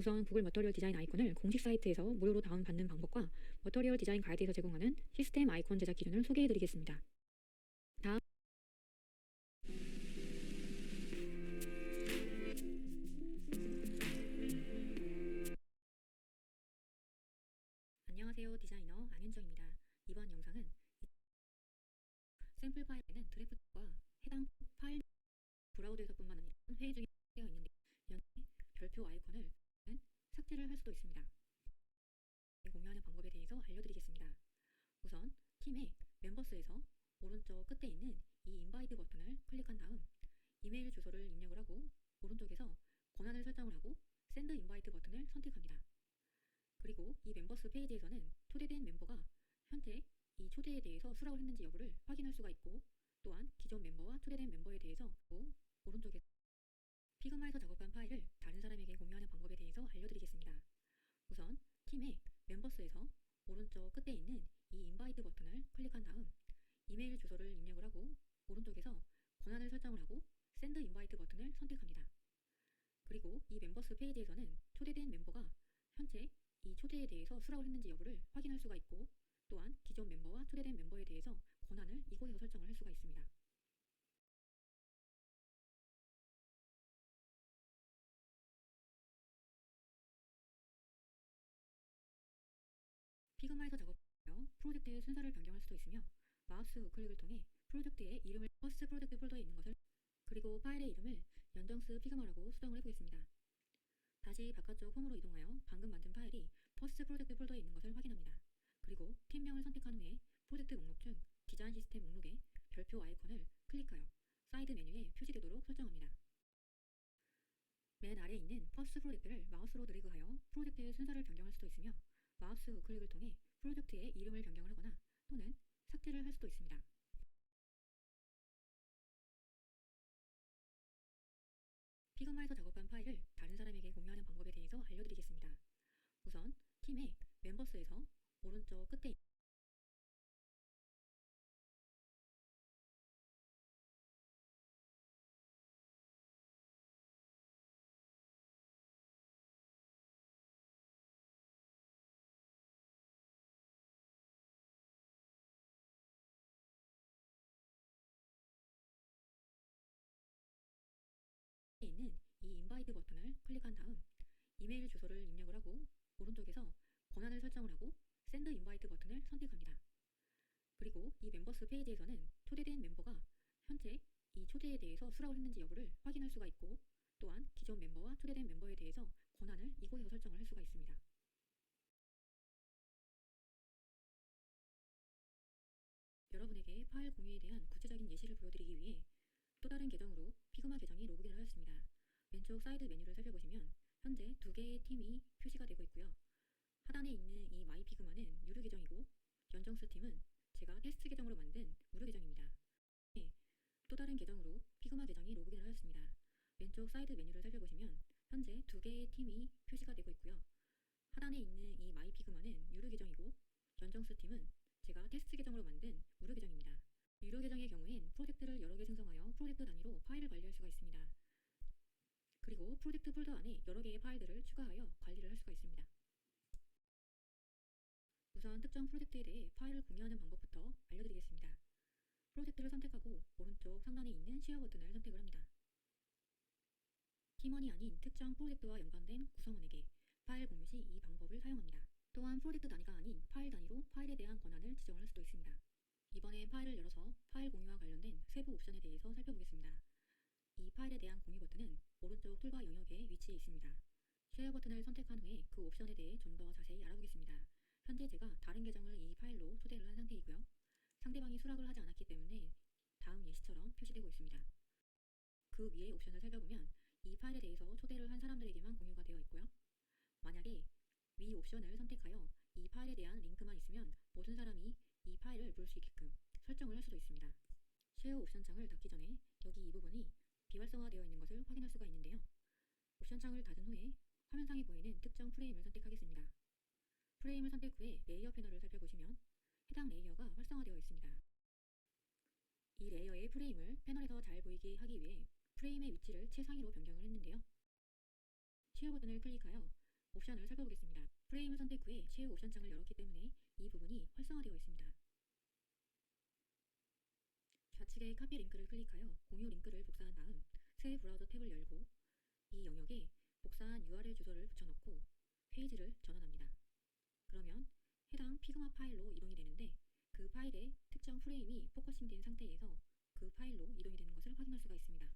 우선 구글 머터리얼 디자인 아이콘을 공식 사이트에서 무료로 다운받는 방법과 머터리얼 디자인 가이드에서 제공하는 시스템 아이콘 제작 기준을 소개해 드리겠습니다. 다음 안녕하세요. 디자이너 안윤정입니다. 이번 영상은 샘플 파일에는 드래프트와 해당 파일 브라우저에서뿐만 아니라 회의 중에 되어 있는데 연계 별표 아이콘을 삭제를 할 수도 있습니다. 공유하는 방법에 대해서 알려드리겠습니다. 우선 팀의 멤버스에서 오른쪽 끝에 있는 이 인바이트 버튼을 클릭한 다음 이메일 주소를 입력을 하고 오른쪽에서 권한을 설정을 하고 샌드 인바이트 버튼을 선택합니다. 그리고 이 멤버스 페이지에서는 초대된 멤버가 현재 이 초대에 대해서 수락을 했는지 여부를 확인할 수가 있고, 또한 기존 멤버와 초대된 멤버에 대해서 오른쪽에 피그마에서 작업한 파일을 다른 사람에게 공유하는 방법에 대해서 알려드리겠습니다. 우선 팀의 멤버스에서 오른쪽 끝에 있는 이 인바이트 버튼을 클릭한 다음 이메일 주소를 입력을 하고 오른쪽에서 권한을 설정을 하고 샌드 인바이트 버튼을 선택합니다. 그리고 이 멤버스 페이지에서는 초대된 멤버가 현재 이 초대에 대해서 수락을 했는지 여부를 확인할 수가 있고, 또한 기존 멤버와 초대된 멤버에 대해서 권한을 이곳에서 설정을 할 수가 있습니다. 피그마에서 작업하여 프로젝트의 순서를 변경할 수도 있으며, 마우스 우클릭을 통해 프로젝트의 이름을 퍼스트 프로젝트 폴더에 있는 것을, 그리고 파일의 이름을 연정스 피그마라고 수정을 해보겠습니다. 다시 바깥쪽 홈으로 이동하여 방금 만든 파일이 퍼스트 프로젝트 폴더에 있는 것을 확인합니다. 그리고 팀명을 선택한 후에 프로젝트 목록 중 디자인 시스템 목록에 별표 아이콘을 클릭하여 사이드 메뉴에 표시되도록 설정합니다. 맨 아래에 있는 퍼스트 프로젝트를 마우스로 드래그하여 프로젝트의 순서를 변경할 수도 있으며, 마우스 우클릭을 통해 프로젝트의 이름을 변경을 하거나 또는 삭제를 할 수도 있습니다. 피그마에서 작업한 파일을 다른 사람에게 공유하는 방법에 대해서 알려드리겠습니다. 우선 팀의 멤버스에서 오른쪽 끝에 있는 이 인바이트 버튼을 클릭한 다음 이메일 주소를 입력을 하고 오른쪽에서 권한을 설정을 하고 샌드 인바이트 버튼을 선택합니다. 그리고 이 멤버스 페이지에서는 초대된 멤버가 현재 이 초대에 대해서 수락을 했는지 여부를 확인할 수가 있고, 또한 기존 멤버와 초대된 멤버에 대해서 권한을 이곳에서 설정을 할 수가 있습니다. 여러분에게 파일 공유에 대한 구체적인 예시를 보여드리기 위해 또 다른 계정으로 피그마 계정에 로그인을 하였습니다. 왼쪽 사이드 메뉴를 살펴보시면 현재 2개의 팀이 표시가 되고 있고요. 하단에 있는 이 마이 피그마는 유료 계정이고, 연정스 팀은 제가 테스트 계정으로 만든 무료 계정입니다. 또 다른 계정으로 피그마 계정에 로그인을 하였습니다. 왼쪽 사이드 메뉴를 살펴보시면 현재 2개의 팀이 표시가 되고 있고요. 하단에 있는 이 마이 피그마는 유료 계정이고, 연정스 팀은 제가 테스트 계정으로 만든 무료 계정입니다. 유료 계정의 경우엔 프로젝트를 여러 개 생성하여 프로젝트 단위로 파일을 관리할 수가 있습니다. 그리고 프로젝트 폴더 안에 여러 개의 파일들을 추가하여 관리를 할 수가 있습니다. 우선 특정 프로젝트에 대해 파일을 공유하는 방법부터 알려드리겠습니다. 프로젝트를 선택하고 오른쪽 상단에 있는 쉐어 버튼을 선택을 합니다. 팀원이 아닌 특정 프로젝트와 연관된 구성원에게 파일 공유 시 이 방법을 사용합니다. 또한 프로젝트 단위가 아닌 파일 단위로 파일에 대한 권한을 지정을 할 수도 있습니다. 이번에 파일을 열어서 파일 공유와 관련된 세부 옵션에 대해서 살펴보겠습니다. 이 파일에 대한 공유 버튼은 오른쪽 툴바 영역에 위치해 있습니다. 쉐어 버튼을 선택한 후에 그 옵션에 대해 좀 더 자세히 알아보겠습니다. 현재 제가 다른 계정을 이 파일로 초대를 한 상태이고요. 상대방이 수락을 하지 않았기 때문에 다음 예시처럼 표시되고 있습니다. 그 위에 옵션을 살펴보면 이 파일에 대해서 초대를 한 사람들에게만 공유가 되어 있고요. 만약에 위 옵션을 선택하여 이 파일에 대한 링크만 있으면 모든 사람이 이 파일을 볼 수 있게끔 설정을 할 수도 있습니다. 쉐어 옵션 창을 닫기 전에 여기 이 부분이 비활성화되어 있는 것을 확인할 수가 있는데요. 옵션 창을 닫은 후에 화면상에 보이는 특정 프레임을 선택하겠습니다. 프레임을 선택 후에 레이어 패널을 살펴보시면 해당 레이어가 활성화되어 있습니다. 이 레이어의 프레임을 패널에서 잘 보이게 하기 위해 프레임의 위치를 최상위로 변경을 했는데요. 쉐어 버튼을 클릭하여 옵션을 살펴보겠습니다. 프레임을 선택 후에 쉐어 옵션 창을 열었기 때문에 이 부분이 활성화되어 있습니다. 좌측의 카피 링크를 클릭하여 공유 링크를 복사한 다음 새 브라우저 탭을 열고 이 영역에 복사한 URL 주소를 붙여넣고 페이지를 전환합니다. 그러면 해당 피그마 파일로 이동이 되는데, 그 파일에 특정 프레임이 포커싱된 상태에서 그 파일로 이동이 되는 것을 확인할 수가 있습니다.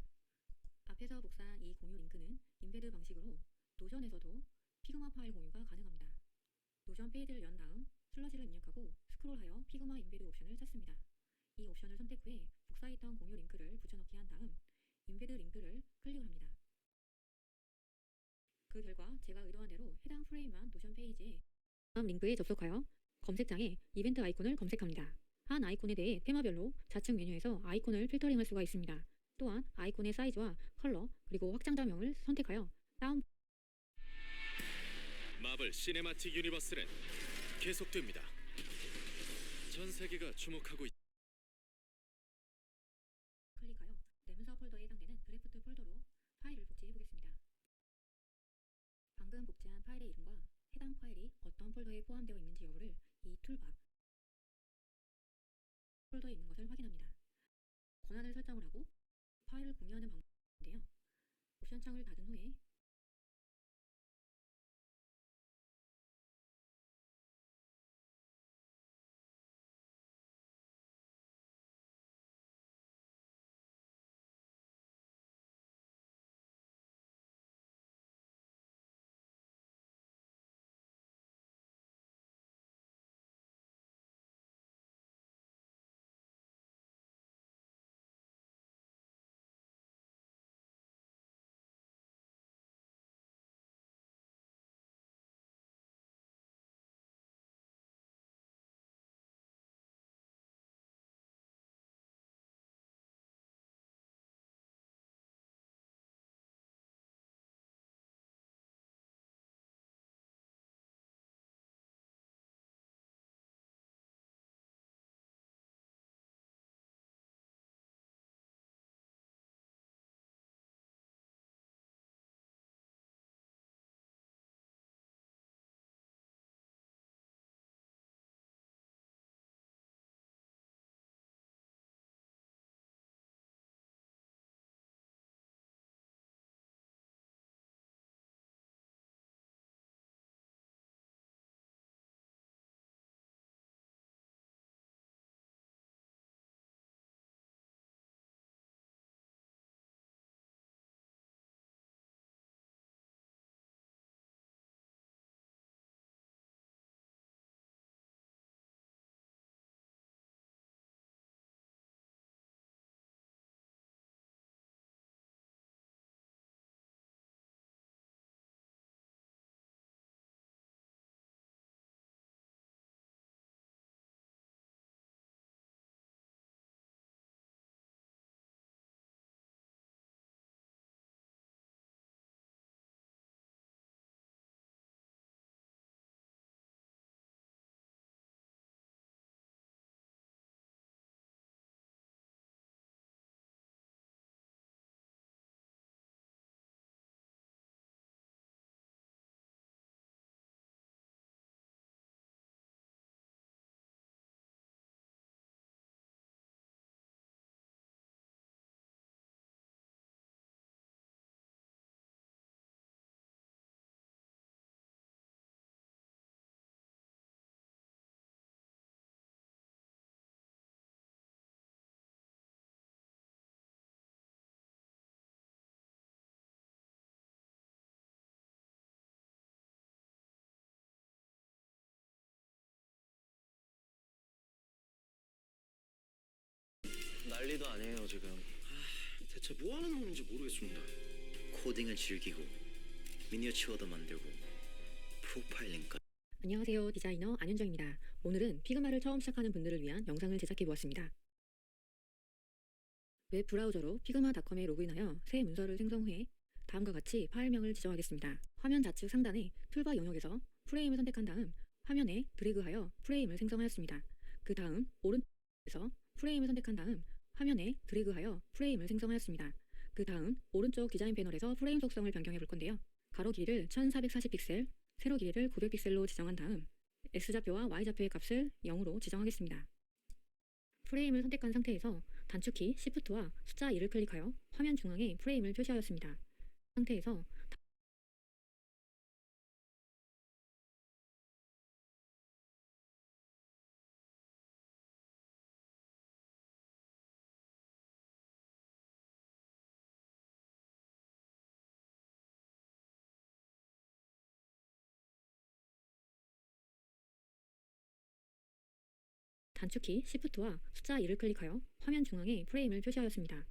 앞에서 복사한 이 공유 링크는 인베드 방식으로 노션에서도 피그마 파일 공유가 가능합니다. 노션 페이지를 연 다음 슬러시를 입력하고 스크롤하여 피그마 인베드 옵션을 찾습니다. 이 옵션을 선택 후에 복사했던 공유 링크를 붙여넣기 한 다음 인베드 링크를 클릭을 합니다. 그 결과 제가 의도한 대로 해당 프레임만 노션 페이지에 다음 링크에 접속하여 검색창에 이벤트 아이콘을 검색합니다. 한 아이콘에 대해 테마별로 좌측 메뉴에서 아이콘을 필터링할 수가 있습니다. 또한 아이콘의 사이즈와 컬러 그리고 확장자명을 선택하여 다운 마블 시네마틱 유니버스는 계속됩니다. 전 세계가 주목하고 클릭하여 내 문서 폴더에 해당되는 드래프트 폴더로 파일을 복제해 보겠습니다. 방금 복제한 파일의 이름과 해당 파일이 어떤 폴더에 포함되어 있는지 여부를 이 툴바 폴더에 있는 것을 확인합니다. 권한을 설정을 하고 파일을 공유하는 방법인데요. 옵션 창을 닫은 후에 난리도 아니에요 지금. 대체 뭐 하는 놈인지 모르겠습니다. 코딩을 즐기고 미니어처도 만들고 프로파일링까지. 안녕하세요. 디자이너 안윤정입니다. 오늘은 피그마를 처음 시작하는 분들을 위한 영상을 제작해 보았습니다. 웹 브라우저로 피그마닷컴에 로그인하여 새 문서를 생성 후에 다음과 같이 파일명을 지정하겠습니다. 화면 좌측 상단의 툴바 영역에서 프레임을 선택한 다음 화면에 드래그하여 프레임을 생성하였습니다. 그 다음 오른쪽에서 프레임을 선택한 다음 화면에 드래그하여 프레임을 생성하였습니다. 그 다음 오른쪽 디자인 패널에서 프레임 속성을 변경해 볼 건데요. 가로 길이를 1440픽셀, 세로 길이를 900픽셀로 지정한 다음 X좌표와 Y좌표의 값을 0으로 지정하겠습니다. 프레임을 선택한 상태에서 단축키 Shift와 숫자 2를 클릭하여 화면 중앙에 프레임을 표시하였습니다. 상태에서 단축키 Shift와 숫자 2를 클릭하여 화면 중앙에 프레임을 표시하였습니다.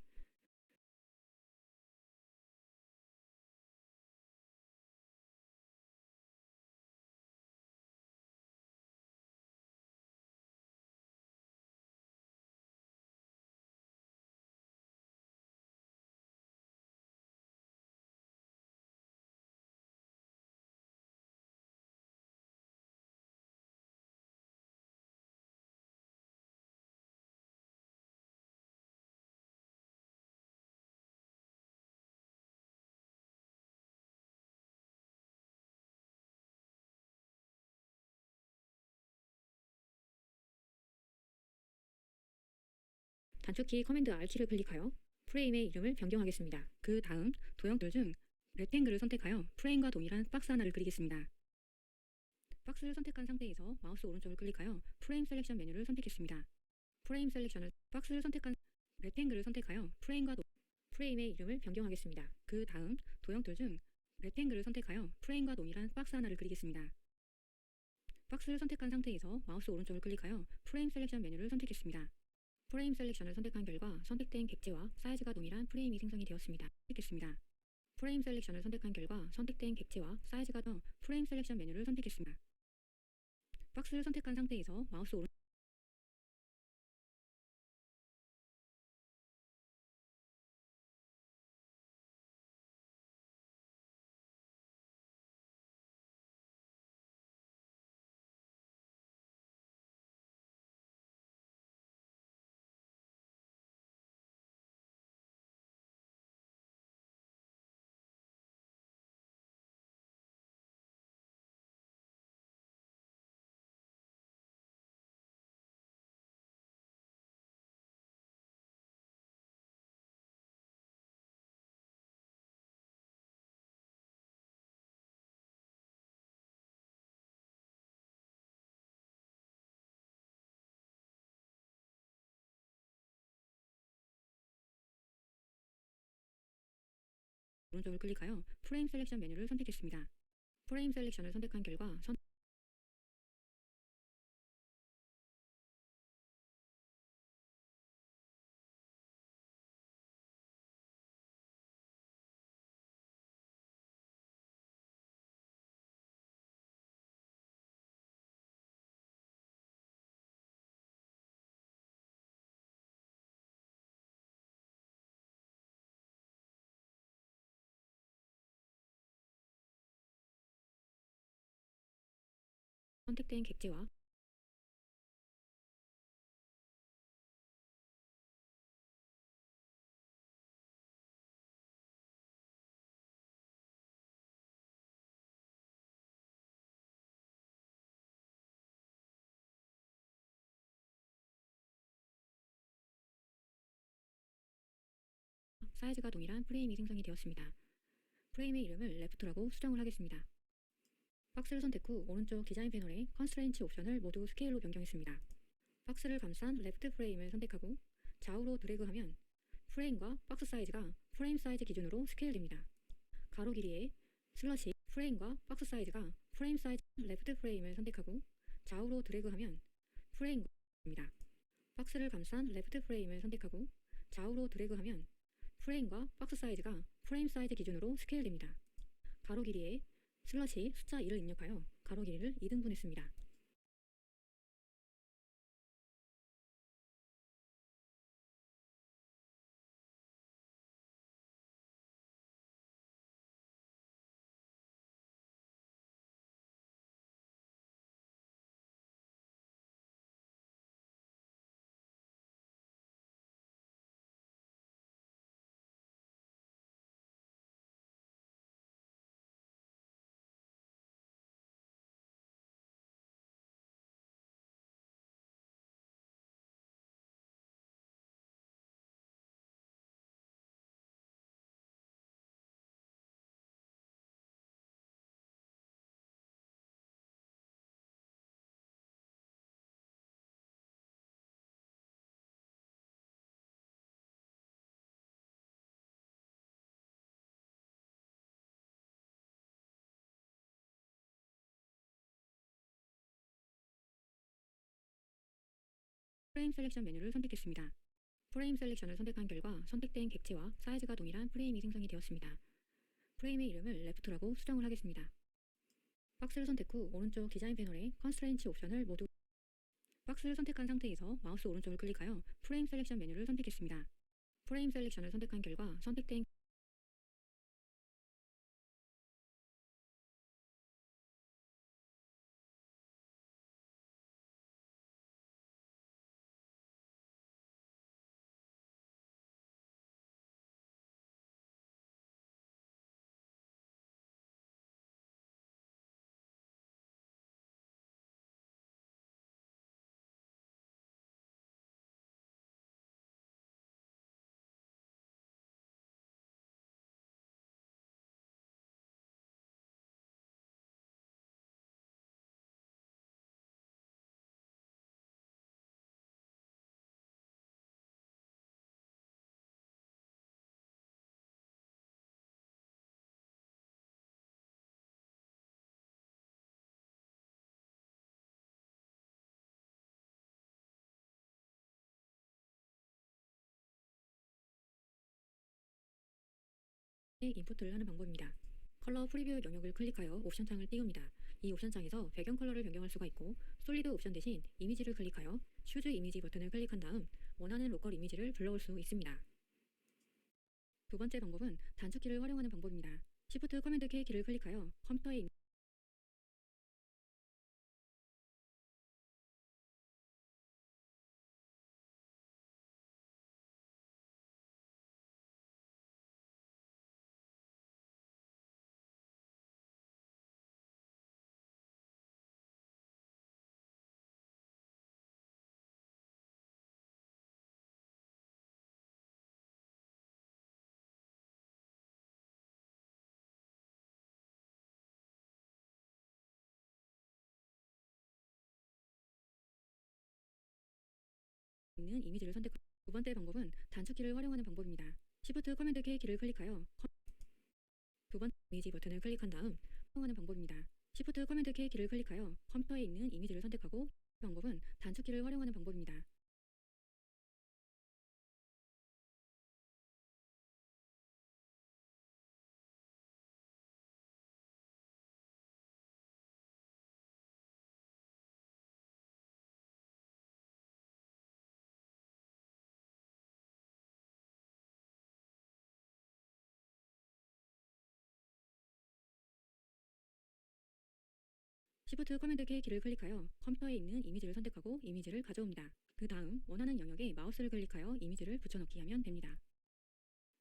단축키 커맨드 R키를 클릭하여 프레임의 이름을 변경하겠습니다. 그 다음 도형들 중 렉탱글을 선택하여 프레임과 동일한 박스 하나를 그리겠습니다. 박스를 선택한 상태에서 마우스 오른쪽을 클릭하여 프레임 셀렉션 메뉴를 선택했습니다. 프레임 셀렉션을 박스를 선택한 렉탱글을 선택하여 프레임의 이름을 변경하겠습니다. 그 다음 도형들 중 렉탱글을 선택하여 프레임과 동일한 박스 하나를 그리겠습니다. 박스를 선택한 상태에서 마우스 오른쪽을 클릭하여 프레임 셀렉션 메뉴를 선택했습니다. 프레임 셀렉션을 선택한 결과 선택된 객체와 사이즈가 동일한 프레임이 생성이 되었습니다. 선택했습니다. 프레임 셀렉션을 선택한 결과 선택된 객체와 사이즈가 프레임 셀렉션 메뉴를 선택했습니다. 박스를 선택한 상태에서 마우스 오른 오른쪽을 클릭하여 프레임 셀렉션 메뉴를 선택했습니다. 프레임 셀렉션을 선택한 결과 선택된 객체와 사이즈가 동일한 프레임이 생성이 되었습니다. 프레임의 이름을 레프트라고 수정을 하겠습니다. 박스를 선택 후 오른쪽 디자인 패널의 컨스트레인트 옵션을 모두 스케일로 변경했습니다. 박스를 감싼 레프트 프레임을 선택하고 좌우로 드래그하면 프레임과 박스 사이즈가 프레임 사이즈 기준으로 스케일됩니다. 가로 길이의 슬러시 프레임과 박스 사이즈가 프레임 사이즈 레프트 프레임을 선택하고 좌우로 드래그하면 프레임입니다. 박스를 감싼 레프트 프레임을 선택하고 좌우로 드래그하면 프레임과 박스 사이즈가 프레임 사이즈 기준으로 스케일됩니다. 가로 길이의 슬러시 숫자 2를 입력하여 가로 길이를 2등분했습니다. 프레임 셀렉션 메뉴를 선택했습니다. 프레임 셀렉션을 선택한 결과 선택된 객체와 사이즈가 동일한 프레임이 생성이 되었습니다. 프레임의 이름을 레프트라고 수정을 하겠습니다. 박스를 선택 후 오른쪽 디자인 패널의 컨스트레인트 옵션을 모두 박스를 선택한 상태에서 마우스 오른쪽을 클릭하여 프레임 셀렉션 메뉴를 선택했습니다. 프레임 셀렉션을 선택한 결과 선택된 인풋을 하는 방법입니다. 컬러 프리뷰 영역을 클릭하여 옵션 창을 띄웁니다. 이 옵션 창에서 배경 컬러를 변경할 수가 있고 솔리드 옵션 대신 이미지를 클릭하여 슈즈 이미지 버튼을 클릭한 다음 원하는 로컬 이미지를 불러올 수 있습니다. 두 번째 방법은 단축키를 활용하는 방법입니다. Shift 커맨드 K 키를 클릭하여 컴퓨터에 있는 이미지를 선택. 두 번째 방법은 단축키를 활용하는 방법입니다. Shift 커맨드 K 키를 클릭하여 두 번째 이미지 버튼을 클릭한 다음 활용하는 방법입니다. Shift 커맨드 K 키를 클릭하여 컴퓨터에 있는 이미지를 선택하고 이 방법은 단축키를 활용하는 방법입니다. Shift 커맨드 K 키를 클릭하여 컴퓨터에 있는 이미지를 선택하고 이미지를 가져옵니다. 그 다음 원하는 영역에 마우스를 클릭하여 이미지를 붙여넣기 하면 됩니다.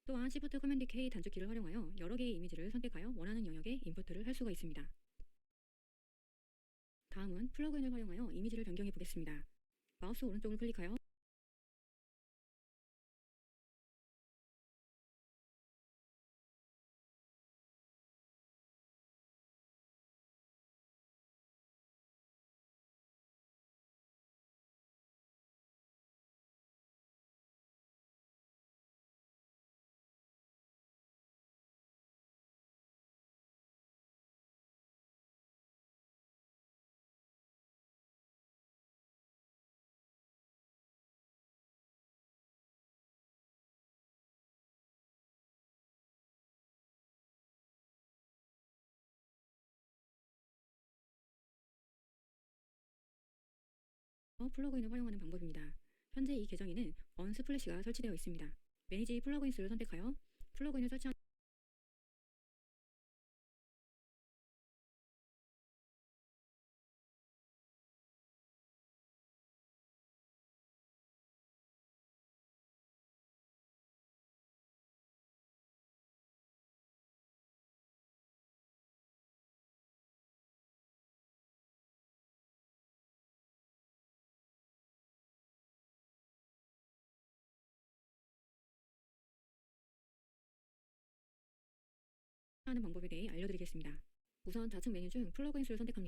또한 Shift 커맨드 K 단축키를 활용하여 여러 개의 이미지를 선택하여 원하는 영역에 인풋을 할 수가 있습니다. 다음은 플러그인을 활용하여 이미지를 변경해 보겠습니다. 마우스 오른쪽을 클릭하여 플러그인을 활용하는 방법입니다. 현재 이 계정에는 언스플래시가 설치되어 있습니다. 매니지 플러그인스를 선택하여 플러그인을 설치한 하는 방법에 대해 알려드리겠습니다. 우선 좌측 메뉴 중 플러그인스를 선택합니다.